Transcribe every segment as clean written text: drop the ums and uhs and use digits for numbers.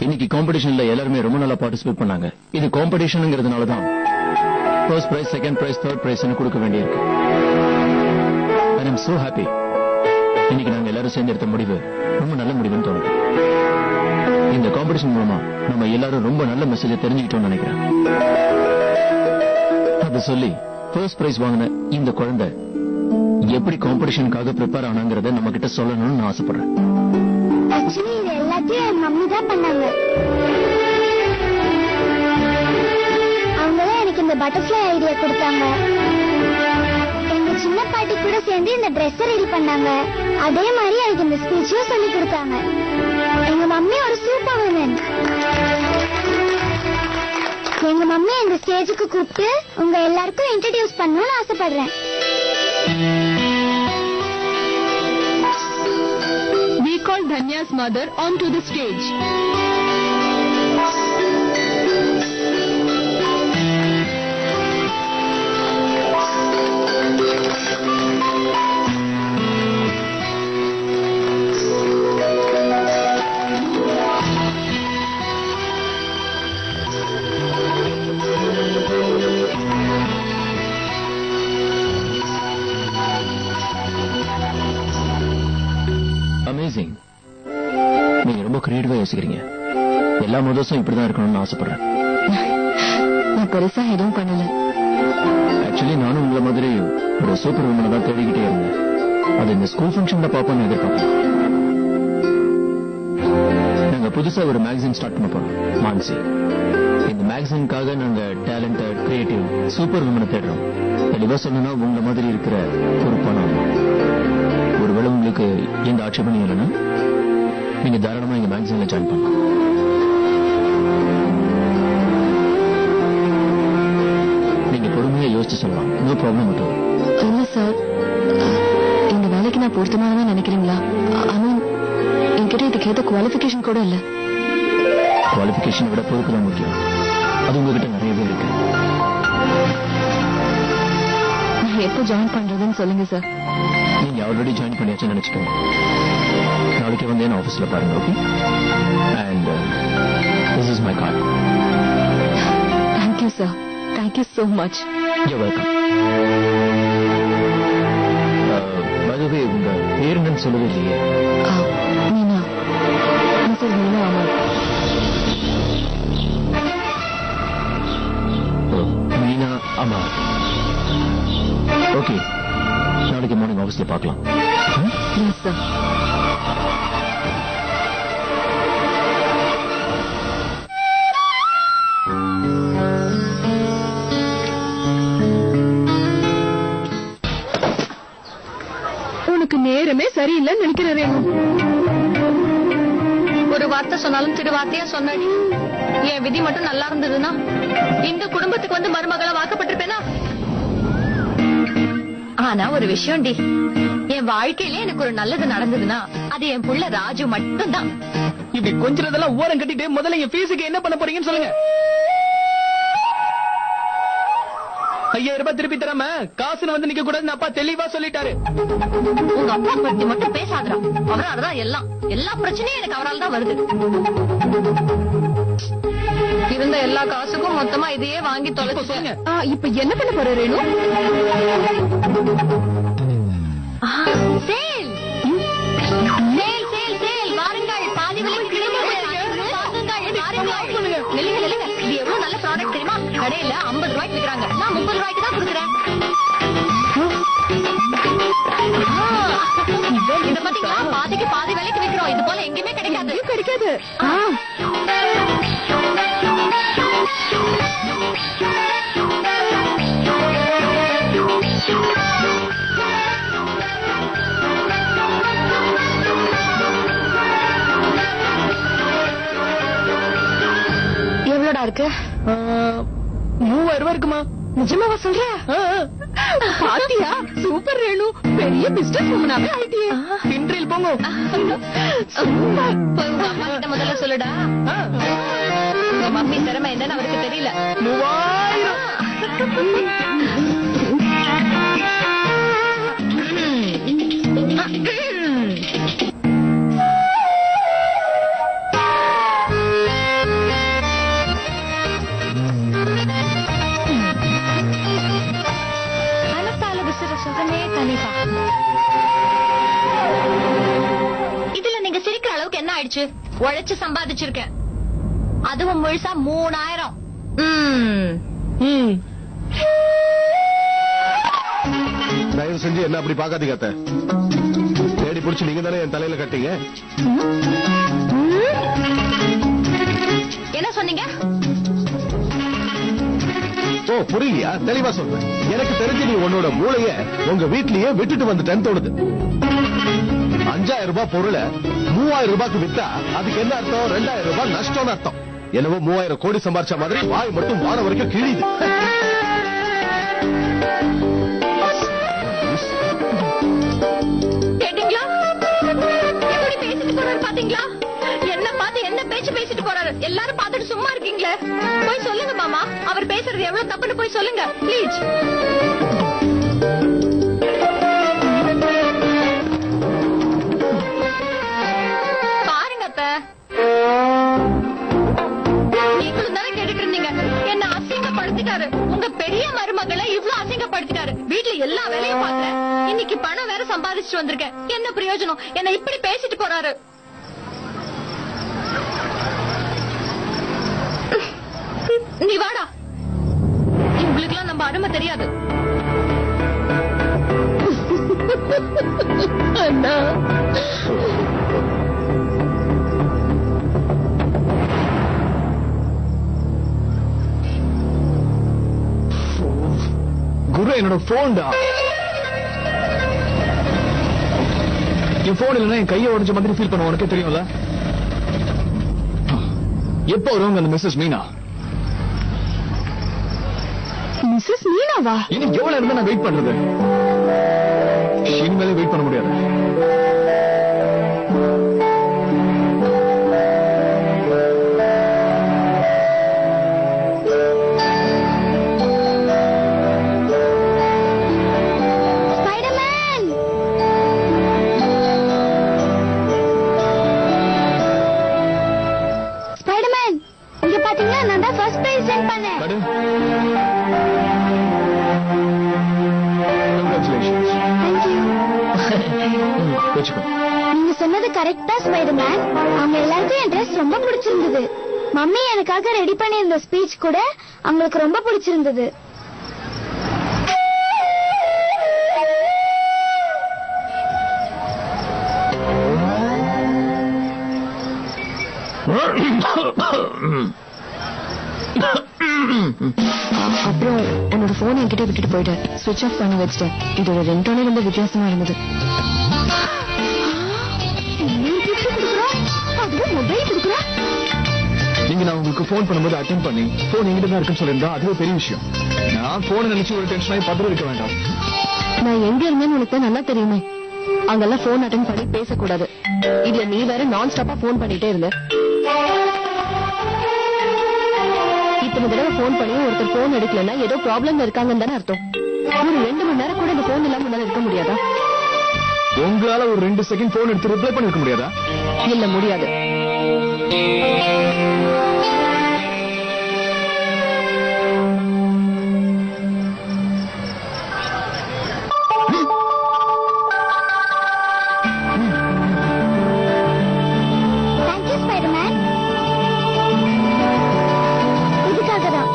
இன்னைக்கு காம்படிஷன்ல எல்லாருமே ரொம்ப நல்லா பார்ட்டிசிபேட் பண்ணாங்க. இது காம்படிஷன்ங்கிறதுனால தான் first prize, second prize, third prize கொடுக்க வேண்டியிருக்கு. ஐ அம் சோ ஹாப்பி. இன்னைக்கு நாங்க எல்லாரும் சேர்ந்து எடுத்த முடிவு ரொம்ப நல்ல முடிவுன்னு தோணுது. இந்த காம்படிஷன் மூலமா நம்ம எல்லாரும் ரொம்ப நல்ல மெசேஜை தெரிஞ்சுக்கிட்டோம்னு நினைக்கிறேன். அது சொல்லி ஃபர்ஸ்ட் பிரைஸ் வாங்கின இந்த குழந்தை எப்படி காம்படிஷனுக்காக ப்ரிப்பேர் ஆனாங்கிறத நம்ம கிட்ட சொல்லணும்னு நான் ஆசைப்படுறேன். ஆக்சுவலி இது எல்லாத்தையும் என் மம்மி தான் பண்ணாங்க. அவங்கதான் எனக்கு இந்த பட்டர்ஃப்ளை ஐடியா கொடுத்தாங்க. எங்க சின்ன பாட்டி கூட சேர்ந்து இந்த ட்ரெஸ் ரெடி பண்ணாங்க. அதே மாதிரி எனக்கு இந்த ஸ்பீச்சும் சொல்லி கொடுத்தாங்க. எங்க மம்மி ஒரு சூப்பர் உமன். எங்க மம்மி இந்த ஸ்டேஜுக்கு கூப்பிட்டு உங்க எல்லாருக்கும் இன்ட்ரோடியூஸ் பண்ணணும்னு ஆசைப்படுறேன். We call Dhanya's mother onto the stage. Amazing. நீங்க ரொம்ப கிரியேட்டிவா யோசிக்கிறீங்க. எல்லா முதல்ஸும் இப்படிதான் இருக்கணும்னு ஆசைப்படுறேன். நான் பெருசா எதுவும் பண்ணல. ஆக்சுவலி நானும் உங்களை மாதிரி ஒரு சூப்பர் உமனை தான் தேடிக்கிட்டே இருந்தேன். அது இந்த ஸ்கூல் ஃபங்க்ஷன்ல பாப்போம்னு எதிர்பார்ப்பேன். நாங்க புதுசா ஒரு மேகசின் ஸ்டார்ட் பண்ண போறோம், மான்சி. இந்த மேகசினுக்காக நாங்க டேலண்டட், கிரியேட்டிவ் சூப்பர் உமனை தேடுறோம். தெளிவா சொல்லணும்னா உங்க மாதிரி இருக்கிற ஒரு பணம். ஒருவேளை உங்களுக்கு எந்த ஆட்சேபனையும் இல்லைன்னா நீங்க தாராளமா எங்க மேகசின்ல ஜாயின் பண்ணலாம். நீங்க பொறுமையா யோசிச்சு சொல்லலாம். No problem at all. இல்ல சார், இந்த வேலைக்கு நான் பொருத்தமானதான் நினைக்கிறீங்களா? ஐ மீன், என்கிட்ட இதுக்கு ஏத்த குவாலிஃபிகேஷன் கூட இல்ல. குவாலிஃபிகேஷனை விட பொறுப்பு தான் முக்கியம். அது உங்ககிட்ட நிறையவே இருக்கு. நான் எப்போ ஜாயின் பண்றதுன்னு சொல்லுங்க சார். நீங்க ஆல்ரெடி ஜாயின் பண்ணியாச்சுன்னு நினைச்சுக்கோங்க. நாளைக்கு வந்து என்ன ஆபீஸ்ல பாருங்க. Okay? And this is my card. Thank you sir. Thank you so much. You welcome. By the way, உங்க பேர் என்னன்னு சொல்லவே இல்லையே. மீனா. மிஸ்ஸஸ் மீனா அமர். மீனா அமர். ஓகே, நாளைக்கு மார்னிங் ஆபீஸ்ல பார்க்கலாம். Yes sir. உனக்கு நேரமே சரியில்லைன்னு நினைக்கிறேன். ஒரு வார்த்தை சொன்னாலும் திரு வார்த்தையா சொன்னாடி. என் விதி மட்டும் நல்லா இருந்ததுன்னா இந்த குடும்பத்துக்கு வந்து மருமகளா வாக்கப்பட்டிருப்பேனா? ஆனா ஒரு விஷயம் டி, என் வாழ்க்கையில எனக்கு ஒரு நல்லது நடந்ததுன்னா அது என் புள்ள ராஜு மட்டும்தான். இப்படி கொஞ்சம் ஓரம் கட்டிட்டு முதல்ல என் ஃபீஸுக்கு என்ன பண்ண போறீங்கன்னு சொல்லுங்க. 5000 ரூபாய் திருப்பி தராம காசு வந்து நிக்க கூடாதுன்னு அப்பா தெளிவா சொல்லிட்டாரு. உங்க அப்பா பத்தி மட்டும் பேசாதடா. அவரால்தான் எல்லா பிரச்சனையும் எனக்கு அவரால் தான் வருது. இருந்த எல்லா காசுக்கும் மொத்தமா இதையே வாங்கி தொலைச்சு. இப்ப என்ன பண்ண போற Renu? Sale sale sale sale. வாருங்கள், பாதி விலைக்கு கிடைக்கிறது. இது எவ்வளவு நல்ல ப்ராடக்ட் தெரியுமா? கடையில 50 ரூபாய்க்கு விற்கிறாங்க. நான் 30 ரூபாய்க்கு தான் கொடுக்குறேன். இத பாத்தீங்களா? பாதிக்கு பாதி விலைக்கு விற்கிறோம். இது போல எங்கேயுமே கிடைக்காது. கிடைக்காது. எவ்வளோடா இருக்கு? 3000 ரூபாய் இருக்குமா? நிஜமாவா சொல்ற? பாத்தியா? சூப்பர் ரேணு, பெரிய பிசினஸ் உமனாவே ஆயிட்டியே. பின்ட்ரில் போங்க. சூப்பர். போய் உங்க அம்மா கிட்ட முதல்ல சொல்லுடா. உங்க மம்மி திறமை என்னன்னு அவருக்கு தெரியல. 3000. போச்சு. உழைச்சு சம்பாதிச்சிருக்கேன். அதுவும் முழுசா 3000. தயவு செஞ்சு என்ன அப்படி பாக்காதீங்க அத்தை. தேடி புடிச்சு நீங்க தானே என் தலையில கட்டீங்க. என்ன சொன்னீங்க? ஓ புரியலையா? தெளிவா சொல்றேன். எனக்கு தெரிஞ்சு நீ உன்னோட மூளைய உங்க வீட்லயே விட்டுட்டு வந்துட்டேன்னு தோணுது. 5000 ரூபாய் பொருளை 3000 ரூபாய்க்கு வித்தா அதுக்கு என்ன அர்த்தம்? 2000 ரூபாய் நஷ்டம்னு அர்த்தம். என்னவோ 3000 கோடி சம்பாரிச்ச மாதிரி வாய் மட்டும் வாரம் வரைக்கும் கிழியுது. கேட்டீங்களா? எப்படி பேசிட்டு போறாரு பாத்தீங்களா? என்ன பார்த்து என்ன பேச்சு பேசிட்டு போறாரு? எல்லாரும் பார்த்துட்டு சும்மா இருக்கீங்களே. போய் சொல்லுங்க மாமா, அவர் பேசுறது எவ்வளவு தப்புன்னு போய் சொல்லுங்க ப்ளீஸ். பாருங்க அத்தை, நீங்களும் தானே கேட்டுட்டு இருந்தீங்க. என்ன அசிங்கப்படுத்திட்டாரு. உங்க பெரிய மருமகளை இவ்வளவு அசிங்கப்படுத்திட்டாரு. வீட்டுல எல்லா வேலையும் பாக்குறேன். இன்னைக்கு பணம் வேற சம்பாதிச்சுட்டு வந்திருக்கேன். என்ன பிரயோஜனம்? என்ன இப்படி பேசிட்டு போறாரு. நீ வாடா. இவங்களுக்கெல்லாம் நம்ம அருமை தெரியாது. அண்ணா குரு, என்னோட போன்டா. என் போன் இல்லைன்னா என் கையை உடைச்ச மாதிரி ஃபீல் பண்ண உனக்கே தெரியும்ல. எப்போ வருவாங்க அந்த மிஸ்ஸஸ் மீனா? மிஸ்ஸஸ் மீனாவா? இன்னும் எவ்வளவு இருந்தா நான் வெயிட் பண்றது? இனிமேலே வெயிட் பண்ண முடியாது. ஸ்பைடர்மேன்! ஸ்பைடர்மேன், இங்க பாத்தீங்களா? நான் தான் ஃபர்ஸ்ட் பிரைஸ் வின் பண்ணேன். கடு. Congratulations. Thank you. வச்சுக்கோ. நீங்க சொன்னது கரெக்டா ஸ்பைடர்மேன். அவங்க எல்லாருக்கும் என் ட்ரெஸ் ரொம்ப பிடிச்சிருந்தது. மம்மி எனக்காக ரெடி பண்ணியிருந்த ஸ்பீச் கூட அவங்களுக்கு ரொம்ப பிடிச்சிருந்தது. அப்புறம் என்னோட போன் என்கிட்ட விட்டுட்டு போயிட்டேன். சுவிட்ச் ஆஃப் பண்ணி வச்சிட்டேன். இதோட ரிங்டோனே ரொம்ப வித்தியாசமா இருந்தது. நீங்க நான் உங்களுக்கு போன் பண்ணும்போது அட்டென்ட் பண்ணி போன் எங்கிட்ட தான் இருக்குன்னு சொல்லியிருந்தா அதுவே பெரிய விஷயம். நான் போன் நினைச்சு ஒரு டென்ஷன் ஆகி பதற இருக்க வேண்டாம். நான் எங்க இருந்தேன்னு உனக்கு நல்லா தெரியுமே. அங்கெல்லாம் போன் அட்டென்ட் பண்ணி பேசக்கூடாது. இதுல நீ வேற நான் ஸ்டாப்பா போன் பண்ணிட்டே இருந்த. இத்தனை தடவை போன் பண்ணி ஒருத்தர் போன் எடுக்கலன்னா ஏதோ ப்ராப்ளம் இருக்காங்கன்னு தானே அர்த்தம். ஒரு 2 மணி நேரம் கூட இந்த போன் இல்லாம உன்னால இருக்க முடியாதா? உங்களால ஒரு 2 செகண்ட் போன் எடுத்து ரிப்ளை பண்ணிருக்க முடியாதா? இல்ல, முடியாது. Thank you, Spider-Man. இதுக்காக தான்.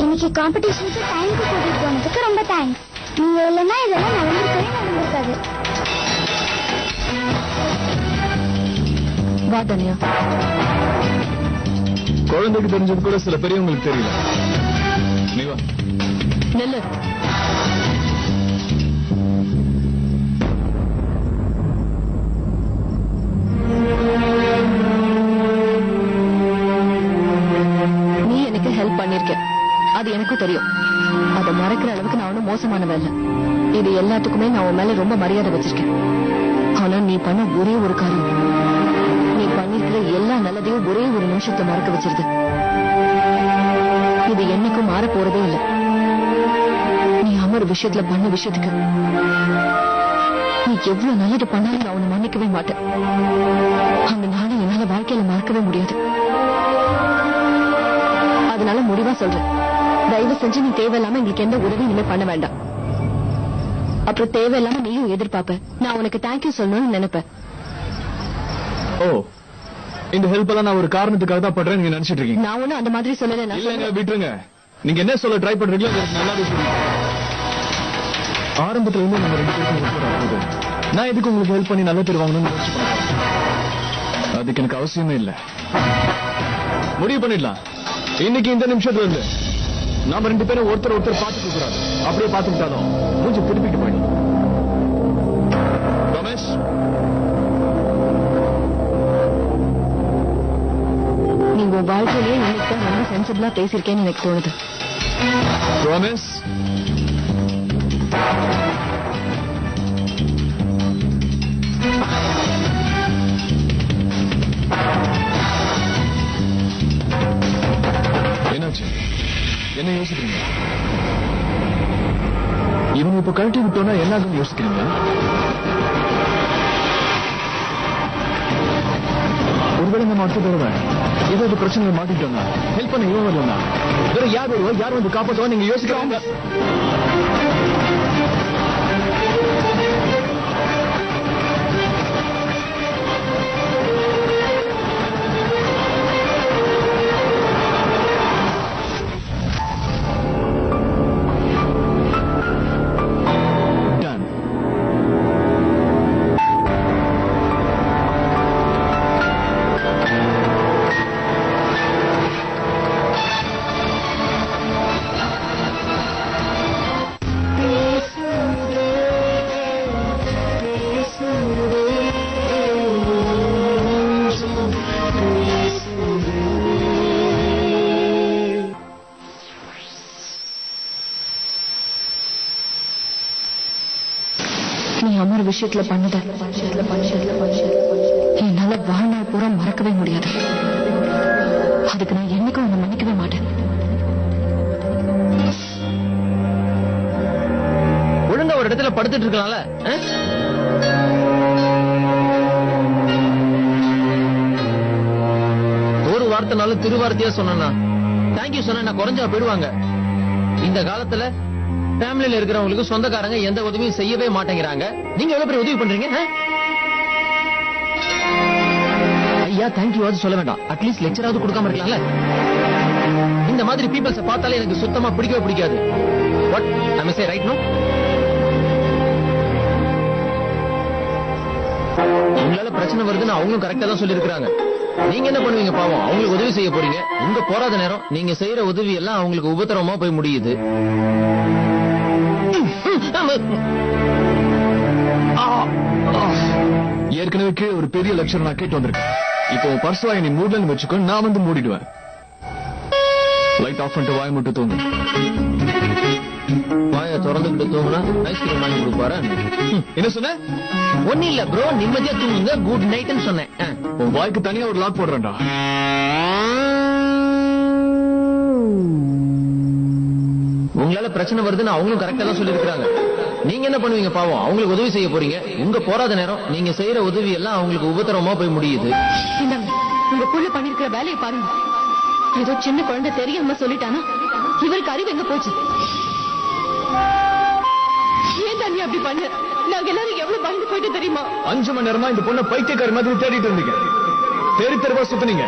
இன்னைக்கு காம்படிஷனுக்கு டைமுக்கு கூட்டிட்டு போனதுக்கு ரொம்ப தேங்க்ஸ். நீங்க இல்லைன்னா இதெல்லாம் நடந்திருக்காது. வா தனியா. குழந்தைக்கு தெரிஞ்சது கூட சில பெரியவங்களுக்கு தெரியல. நீ வா. நெல்லு. நீ எனக்கு ஹெல்ப் பண்ணிருக்க, அது எனக்கும் தெரியும். அதை மறக்கிற அளவுக்கு நான் ஒன்னும் மோசமானவ இல்ல. இது எல்லாத்துக்குமே நான் உன் மேல ரொம்ப மரியாதை வச்சிருக்கேன். ஆனா நீ பண்ண ஒரே ஒரு காரியம், நீ பண்ணிருக்கிற எல்லா நல்லதையும் ஒரே ஒரு நிமிஷத்தை மறக்க வச்சிருது. இது என்னைக்கும் மாற போறதே இல்லை. நீ அமர் விஷயத்துல பண்ண விஷயத்துக்கு நீ எவ்வளவு நல்லது பண்ணாலும் நான் உன்னை மன்னிக்கவே மாட்டேன். அந்த நாளை என்னால வாழ்க்கையில மறக்கவே முடியாது. அதனால முடிவா சொல்றேன், தயவு செஞ்சு நீ தேவையில்லாம எங்களுக்கு எந்த உதவி இனிமே பண்ண வேண்டாம். அப்புறம் தேவையில்லாம நீயும் எதிர்பார்ப்ப. நான் உனக்கு தேங்க்யூ சொல்லணும்னு நினைப்பேன். ஓ, இந்த ஹெல்ப் எல்லாம் நான் ஒரு காரணத்துக்காக தான் பண்றேன் நீங்க நினைச்சிட்டு இருக்கீங்க. நான் ஒண்ணும் அந்த மாதிரி சொல்லல. இல்லங்க, விட்டுருங்க. நீங்க என்ன சொல்ல ட்ரை பண்றீங்களோ எனக்கு நல்லாவே சொல்லுங்க. ஆரம்பத்துல இருந்து நம்ம 2 பேருக்கும் நான் எதுக்கு உங்களுக்கு ஹெல்ப் பண்ணி நல்ல பேர் வாங்கணும்னு முயற்சி பண்றேன். அதுக்கு எனக்கு அவசியமே இல்ல. முடிவு பண்ணிடலாம். இன்னைக்கு இந்த நிமிஷத்துல இருந்து நாம 2 பேரும் ஒருத்தர் பார்த்துக்க கூடாது. அப்படியே பார்த்துக்கிட்டாலும் மூஞ்சி திருப்பிட்டு போயிடும். ரமேஷ், நீ உன் வாழ்க்கையிலேயே இன்னைக்கு தான் ரொம்ப சென்சிபிளா பேசியிருக்கேன்னு எனக்கு தோணுது. ரமேஷ், என்னாச்சு? என்ன யோசிக்கிறீங்க? இவங்க இப்ப கழட்டி விட்டோம்னா என்ன ஆகும்னு யோசிக்கிறீங்க? ஒருவேளை நம்ம அடுத்த தடவை ஏதாவது பிரச்சனை மாட்டிட்டோம்னா ஹெல்ப் பண்ண இவன் வரலன்னா வேற யார் வருவா? யார் வந்து காப்பாற்றுவா? நீங்க யோசிக்கிறாங்க. நீ அமர் விஷயத்துல பண்ணத என்னால வாழ்நாள் பூரா மறக்கவே முடியாது. அதுக்கு நான் என்னைக்கும் உன்னை மன்னிக்கவே மாட்டேன். ஒழுங்கா ஒரு இடத்துல படுத்துட்டு இருக்கலாம்ல. ஒரு வார்த்தைனாலும் திருவார்த்தையா சொன்னா தேங்க்யூ சொன்னா குறைஞ்சா போயிடுவாங்க. இந்த காலத்துல ஃபேமிலில இருக்கிறவங்களுக்கு சொந்தக்காரங்க எந்த உதவியும் செய்யவே மாட்டேங்கிறாங்க. நீங்க எவ்வளவு பெரிய உதவி பண்றீங்க? ஐயா தேங்க்யூ சொல்ல வேண்டாம், அட்லீஸ்ட் லெக்சராவது கொடுக்காம இருக்கலாம்ல. இந்த மாதிரி பீப்பிள்ஸ பார்த்தாலே எனக்கு சுத்தமா பிடிக்கவே பிடிக்காது. What I may say right no? உங்களால பிரச்சனை வருதுன்னு அவங்களும் கரெக்டா தான் சொல்லி இருக்காங்க. நீங்க என்ன பண்ணுவீங்க? பாவம், அவங்களுக்கு உதவி செய்ய போறீங்க. உங்க போராத நேரம் நீங்க செய்யற உதவி எல்லாம் அவங்களுக்கு உபத்திரமா போய் முடியுது. ஏற்கனவே கீழே ஒரு பெரிய லெக்சர் நான் கேட்டு வந்திருக்கேன். இப்போ பர்சுவா நீ மூடலன்னு வச்சுக்கோ, நான் வந்து மூடிடுவேன். லைட் ஆஃப் பண்ணிட்டு வாய் மட்டும் தூங்கு. வாய திறந்துகிட்டு தூங்குனா ஐஸ்கிரீம் வாங்கி கொடுப்பாரு. என்ன சொன்ன? ஒன்னும் இல்ல ப்ரோ, நிம்மதியா தூங்குங்க, குட் நைட்னு சொன்னேன். உன் வாய்க்கு தனியா ஒரு லாக் போடுறேன்டா. உங்களால பிரச்சனை வருதுன்னு அவங்களும் கரெக்டா தான் சொல்லி இருக்காங்க. நீங்க என்ன பண்ணுவீங்க? பாவம், அவங்களுக்கு உதவி செய்ய போறீங்க. உங்க போராத நேரம் நீங்க செய்யற உதவி எல்லாம் அவங்களுக்கு உபத்திரமா போய் முடியுது. இந்தாங்க, உங்க புள்ள பண்ணிருக்கிற வேலையை பாருங்க. ஏதோ சின்ன குழந்தை தெரியாம சொல்லிட்டானா இவருக்கு அறிவு எங்க போச்சு? ஏன் தண்ணி அப்படி பண்ண? நாங்க எல்லாரும் எவ்வளவு பயந்து போயிட்டு தெரியுமா? 5 மணி நேரமா இந்த பொண்ணை பைத்தியக்காரி மாதிரி தேடிட்டு இருந்தீங்க. தெரு தெருவா சுத்துனீங்க.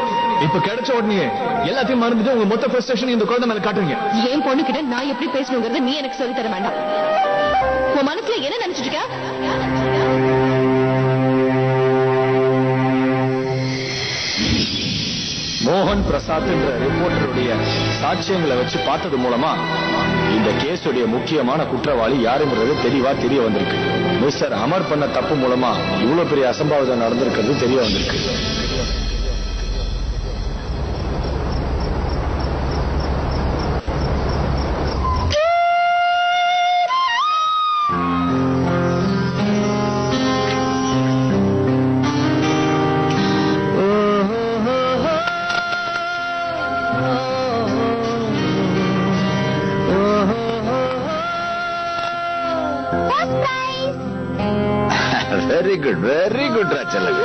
இப்ப கிடைச்ச உடனே எல்லாத்தையும் மறந்துட்டு உங்க மொத்த ஃப்ரஸ்ட்ரேஷன் இந்த குழந்தை மேல காட்டுறீங்க. என் பொண்ணு கிட்ட நான் எப்படி பேசணுங்கிறத நீ எனக்கு சொல்லி தர வேண்டாம். உன் மனசுல என்ன நினைச்சிட்டு இருக்க? மோகன் பிரசாத் என்ற ரிப்போர்ட்டருடைய சாட்சியங்களை வச்சு பார்த்தது மூலமா இந்த கேஸுடைய முக்கியமான குற்றவாளி யாருங்கிறது தெளிவா தெரிய வந்திருக்கு. மிஸ்டர் அமர் பண்ண தப்பு மூலமா இவ்வளவு பெரிய அசம்பாவிதம் நடந்திருக்கிறது தெரிய வந்திருக்கு. வெரி குட் ராச்சலகு.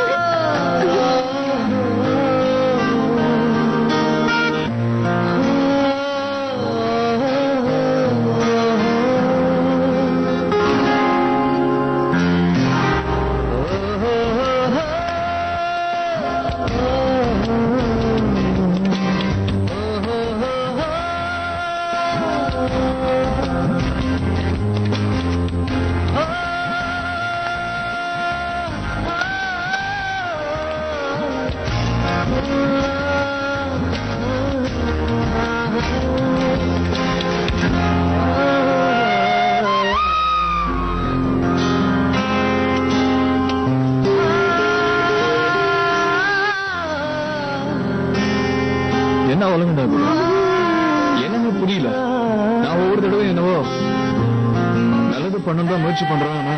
முயற்சி பண்றான். ஆனா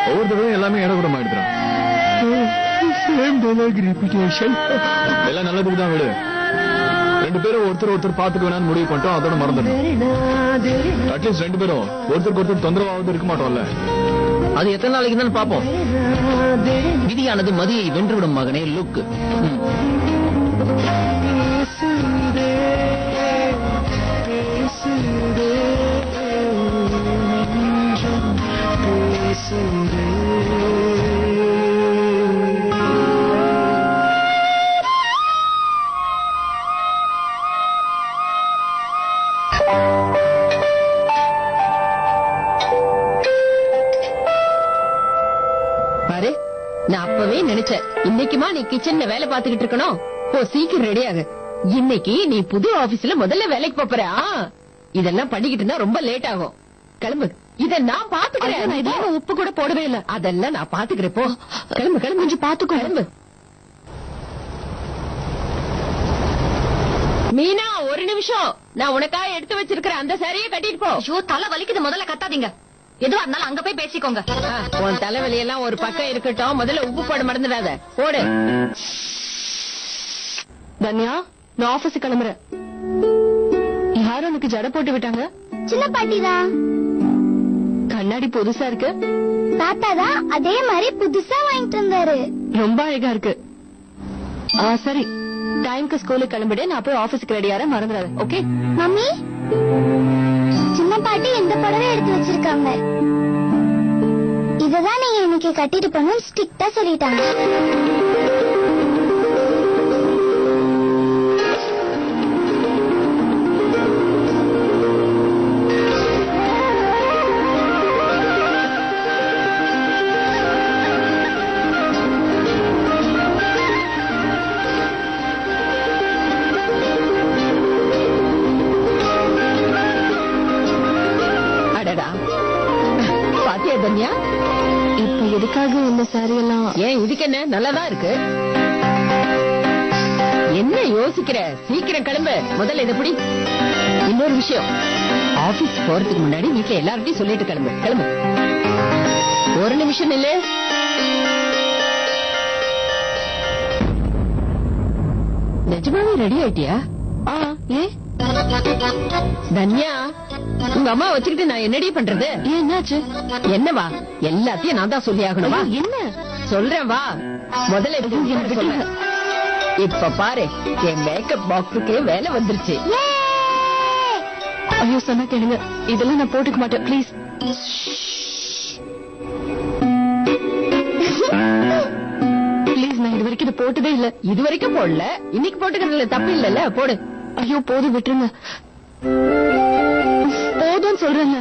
ஒவ்வொரு தடவையும் எல்லாமே இடகுடம் ஆயிடுறான். எல்லாம் நல்லதுக்கு தான் விடு. 2 பேரும் ஒருத்தர் பாத்துக்க வேணாம்னு முடிவு பண்ணிட்டோம். அதோட மறந்துடும். அட்லீஸ்ட் 2 பேரும் ஒருத்தருக்கு ஒருத்தர் தொந்தரவாவது இருக்க மாட்டோம்ல. அது எத்தனை நாளைக்கு தான் பாப்போம். விதியானது மதியை வென்றுவிடும் மகனே. லுக், பாரு, நான் அப்பவே நினைச்சேன் இன்னைக்குமா நீ கிச்சன்ல வேலை பாத்துக்கிட்டு இருக்கணும். ஓ, சீக்கிரம் ரெடி ஆகு. இன்னைக்கு நீ புது ஆபீஸ்ல முதல்ல வேலைக்கு போற. இதெல்லாம் பண்ணிக்கிட்டு இருந்தா ரொம்ப லேட் ஆகும். கிளம்பு. இத நான் பாத்துக்கிறேன். உப்பு கூட போடவே இல்ல. அதெல்லாம் நான் பாத்துக்கிறேன். போ, கிளம்பு கிளம்பு. கொஞ்சம் பாத்துக்கோ. கிளம்பு. மீனா, ஒரு நிமிஷம். நான் உனக்காக எடுத்து வச்சிருக்கிறேன் அந்த சாரியை கட்டிட்டு போ. ஐயோ, தலை வலிக்குது. முதல்ல கத்தாதீங்க. எதுவா இருந்தாலும் அங்க போய் பேசிக்கோங்க. உன் தலைவலி எல்லாம் ஒரு பக்கம் இருக்கட்டும். முதல்ல உப்பு போட மறந்துடாத. போடு. தன்யா, நான் ஆபீஸ் கிளம்புறேன். யாரும் உனக்கு ஜடை போட்டு விட்டாங்க? சின்ன பாட்டி தான். கண்ணாடி புதுசா இருக்கு. தாத்தா தான் அதே மாதிரி புதுசா வாங்கிட்டு வந்தாரு. ரொம்ப அழகா இருக்கு. சரி, டைம்க்கு ஸ்கூலுக்கு கிளம்பிடு. நான் போய் ஆபீஸ்க்கு ரெடி ஆற மறந்துடாத. ஓகே மம்மி, சின்ன பாட்டி இந்த புடவை எடுத்து வச்சிருக்காங்க. இததான் நீங்க இன்னைக்கு கட்டிட்டு போகணும் ஸ்ட்ரிக்ட்டா சொல்லிட்டாங்க. பாத்தியா தன்யா, இப்ப எதுக்காக இந்த சாரி எல்லாம்? ஏன், இதுக்கு என்ன, நல்லாதான் இருக்கு. என்ன யோசிக்கிற? சீக்கிரம் கிளம்பு. முதல்ல இதை பிடி. இன்னொரு விஷயம், ஆபீஸ் போறதுக்கு முன்னாடி வீட்டுல எல்லார்கிட்டையும் சொல்லிட்டு கிளம்பு. கிளம்பு. ஒரு நிமிஷம் இல்ல. நிஜமாவே ரெடி ஆயிட்டியா? ஏன் தன்யா, உங்க அம்மா வச்சுக்கிட்டு நான் என்னடி பண்றது? என்னாச்சு? என்னவா? எல்லாத்தையும் நான் தான் சொல்லி ஆகணுமா? என்ன சொல்றேன், வா. முதல்ல இது சொல்ல. இப்ப பாரு, என் மேக்கப் பாக்ஸுக்கு வேலை வந்துருச்சு. ஐயோ, சொன்னா கேளுங்க. இதெல்லாம் நான் போட்டுக்க மாட்டேன், பிளீஸ். பிளீஸ், நான் இது வரைக்கும் இது போட்டதே இல்ல. இது வரைக்கும் போடல, இன்னைக்கு போட்டுக்கிறதுல தப்பு இல்லல்ல. போடு. ஐயோ, போதும், விட்டுருங்க. போதும் சொல்றேங்க.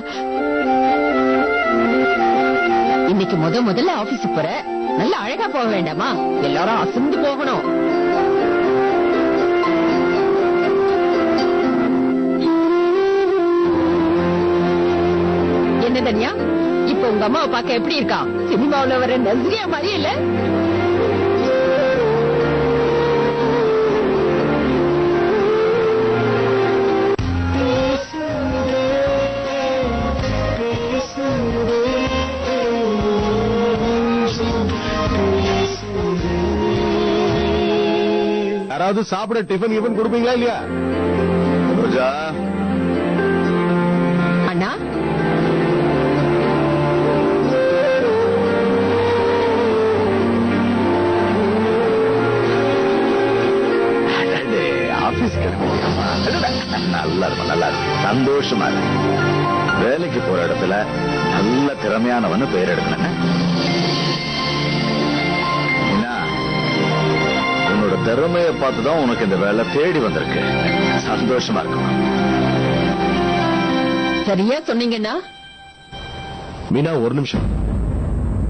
இன்னைக்கு முதல்ல ஆபீஸ் போற. நல்லா அழகா போக வேண்டாமா? எல்லாரும் அசந்து போகணும். என்ன தனியா, இப்ப உங்க அம்மாவை பார்க்க எப்படி இருக்கா? சினிமாவுல வர நஸ்ரியா மாதிரி இல்ல? யாராவது சாப்பிட டிஃபன் ஈவன் கொடுப்பீங்களா இல்லையா? ரோஜா, அண்ணா, ஆபீஸ் கிளம்பிடுமா? நல்லா இருக்கும், நல்லா இருக்கும், சந்தோஷமா இருக்கு. வேலைக்கு போற இடத்துல நல்ல திறமையானவன்னு பெயர் எடுக்கணும். உன்னோட திறமையை பார்த்துதான் உனக்கு இந்த வேலை தேடி வந்திருக்கு. சந்தோஷமா இருக்கும். சரியா சொன்னீங்கன்னா. மீனா, ஒரு நிமிஷம்.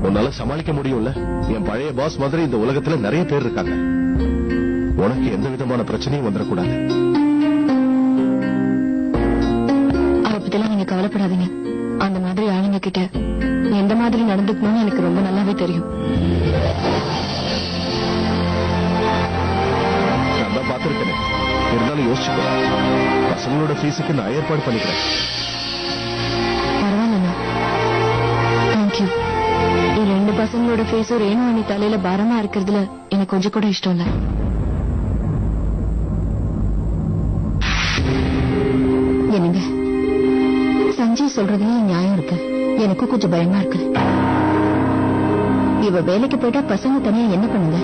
உன்னால சமாளிக்க முடியும்ல? என் பழைய பாஸ் மாதிரி இந்த உலகத்துல நிறைய பேர் இருக்காங்க. உனக்கு எந்த விதமான பிரச்சனையும் வந்துடக்கூடாது. அவ பத்திலாம் நீங்க கவலைப்படாதீங்க. அந்த மாதிரி ஆளுங்க கிட்ட எந்த மாதிரி நடந்துக்கணும்னு எனக்கு ரொம்ப நல்லாவே தெரியும். நான் தான் பார்த்திருக்கேன். இருந்தாலும் யோசிச்சுக்கோ. பசங்களோட ஃபீஸுக்கு நான் ஏற்பாடு பண்ணிக்கிறேன். பரவாயில்ல, பசங்களோட ஃபேஸும் ரேணு அணி தலையில பாரமா இருக்கிறதுல எனக்கு கொஞ்சம் கூட இஷ்டம் இல்ல. என்னங்க, சஞ்சய் சொல்றதுலயும் நியாயம் இருக்கு. எனக்கும் கொஞ்சம் பயமா இருக்கு. இவ வேலைக்கு போயிட்டா பசங்க தனியா என்ன பண்ணுங்க?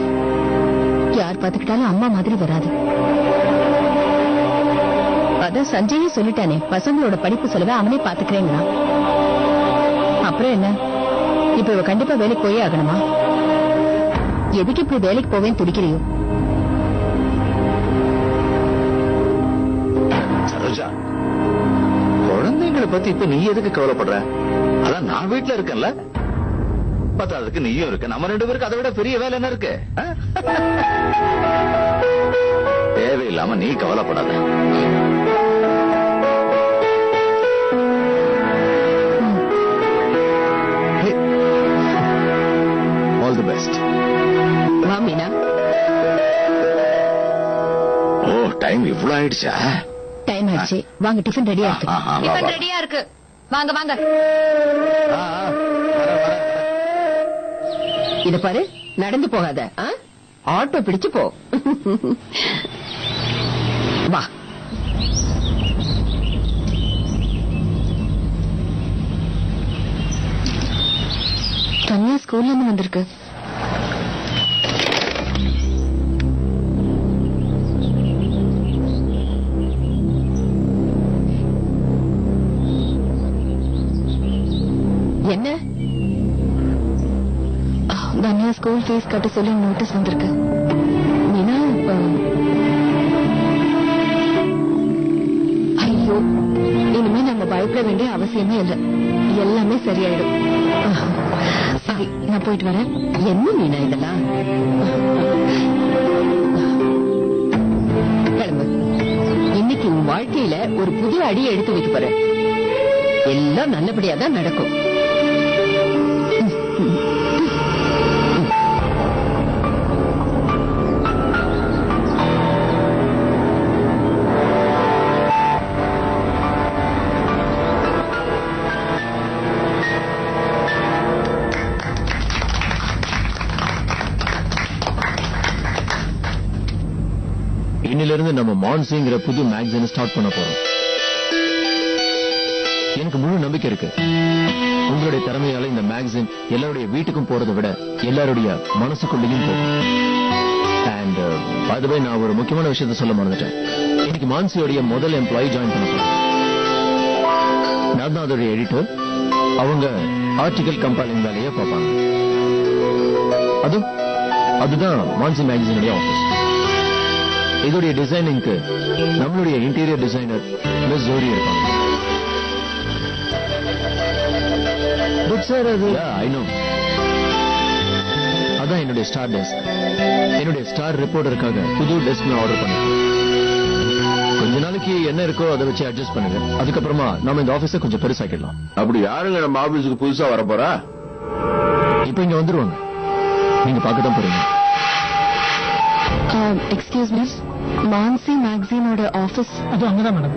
யார் பாத்துக்கிட்டாலும் அம்மா மாதிரி வராது. அதான் சஞ்சயே சொல்லிட்டானே, பசங்களோட படிப்பு செலவை அவனே பாத்துக்கிறேங்கிறான். அப்புறம் என்ன, இப்ப இவ கண்டிப்பா வேலைக்கு போயே ஆகணுமா? எதுக்கு இப்படி வேலைக்கு போவேன்னு துடிக்கிறியோ? சரோஜா, குழந்தைங்களை பத்தி இப்ப நீ எதுக்கு கவலைப்படுற? அதான் நான் வீட்டுல இருக்கேன்ல, பத்தாவதுக்கு நீயும் இருக்க. நம்ம 2 பேருக்கு அதை விட பெரிய வேலை என்ன இருக்கு? தேவையில்லாம நீ கவலைப்படாத. All the best. வா மீனா. ஓ, டைம் இவ்வளவு ஆயிடுச்சா? டைம் ஆச்சு, வாங்க டிஃபன் ரெடியா இருக்கு. டிஃபன் ரெடியா இருக்கு, வாங்க வாங்க. இத பாரு, நடந்து போகாத, ஆட்டோ பிடிச்சு போ. வா. கன்யா ஸ்கூல்ல இருந்து வந்திருக்கு. என்ன? தன்யா ஸ்கூல் ஃபீஸ் கட்ட சொல்லி நோட்டீஸ் வந்திருக்கு. மீனா, ஐயோ, இனிமே நம்ம பயப்பட வேண்டிய அவசியமே இல்லை. எல்லாமே சரியாயிடும். சரி, நான் போயிட்டு வரேன். என்ன மீனா இதெல்லாம்? கிளம்பு. இன்னைக்கு உன் வாழ்க்கையில ஒரு புது அடியை எடுத்து வைக்க போற. எல்லாம் நல்லபடியா தான் நடக்கும். இன்னிலிருந்து நம்ம மான்சிங்கிற புது மேகசின் ஸ்டார்ட் பண்ண போறோம். எனக்கு முழு நம்பிக்கை இருக்கு. உங்களுடைய திறமையால இந்த மேகசின் எல்லாருடைய வீட்டுக்கும் போறதை விட எல்லாருடைய மனசுக்குள்ளேயும் போகும். அண்ட் அதுவே நான் ஒரு முக்கியமான விஷயத்த சொல்ல மறந்துட்டேன். இன்னைக்கு மான்சியோடைய முதல் எம்ப்ளாயி ஜாயின் பண்ண போறேன். நான் தான் அதோடைய எடிட்டர். அவங்க ஆர்டிகல் கம்பைலிங் வேலையை பார்ப்பாங்க. அதுதான் மான்சி மேகசினுடைய ஆபீஸ். இதோடைய டிசைனிங்க்கு நம்மளுடைய இன்டீரியர் டிசைனர் மிஸ் ஜோரி இருப்பாங்க. அதான் என்னுடைய ஸ்டார் டெஸ்க். என்னுடைய ஸ்டார் ரிப்போர்ட்டருக்காக புது டெஸ்க் நான் ஆர்டர் பண்ணேன். கொஞ்ச நாளைக்கு என்ன இருக்கோ அதை வச்சு அட்ஜஸ்ட் பண்ணுங்க. அதுக்கப்புறமா நாம இந்த ஆபீஸை கொஞ்சம் பெருசாக்கிடலாம். அப்படி யாருங்க நம்ம ஆபீஸுக்கு புதுசா வர போறா? இப்ப இங்க வந்துருவாங்க, நீங்க பார்க்கத்தான் போறீங்க. எக்ஸ்கியூஸ் மீ, மான்சி மேகசினோட ஆபீஸ் அது அங்கதான் மேடம்.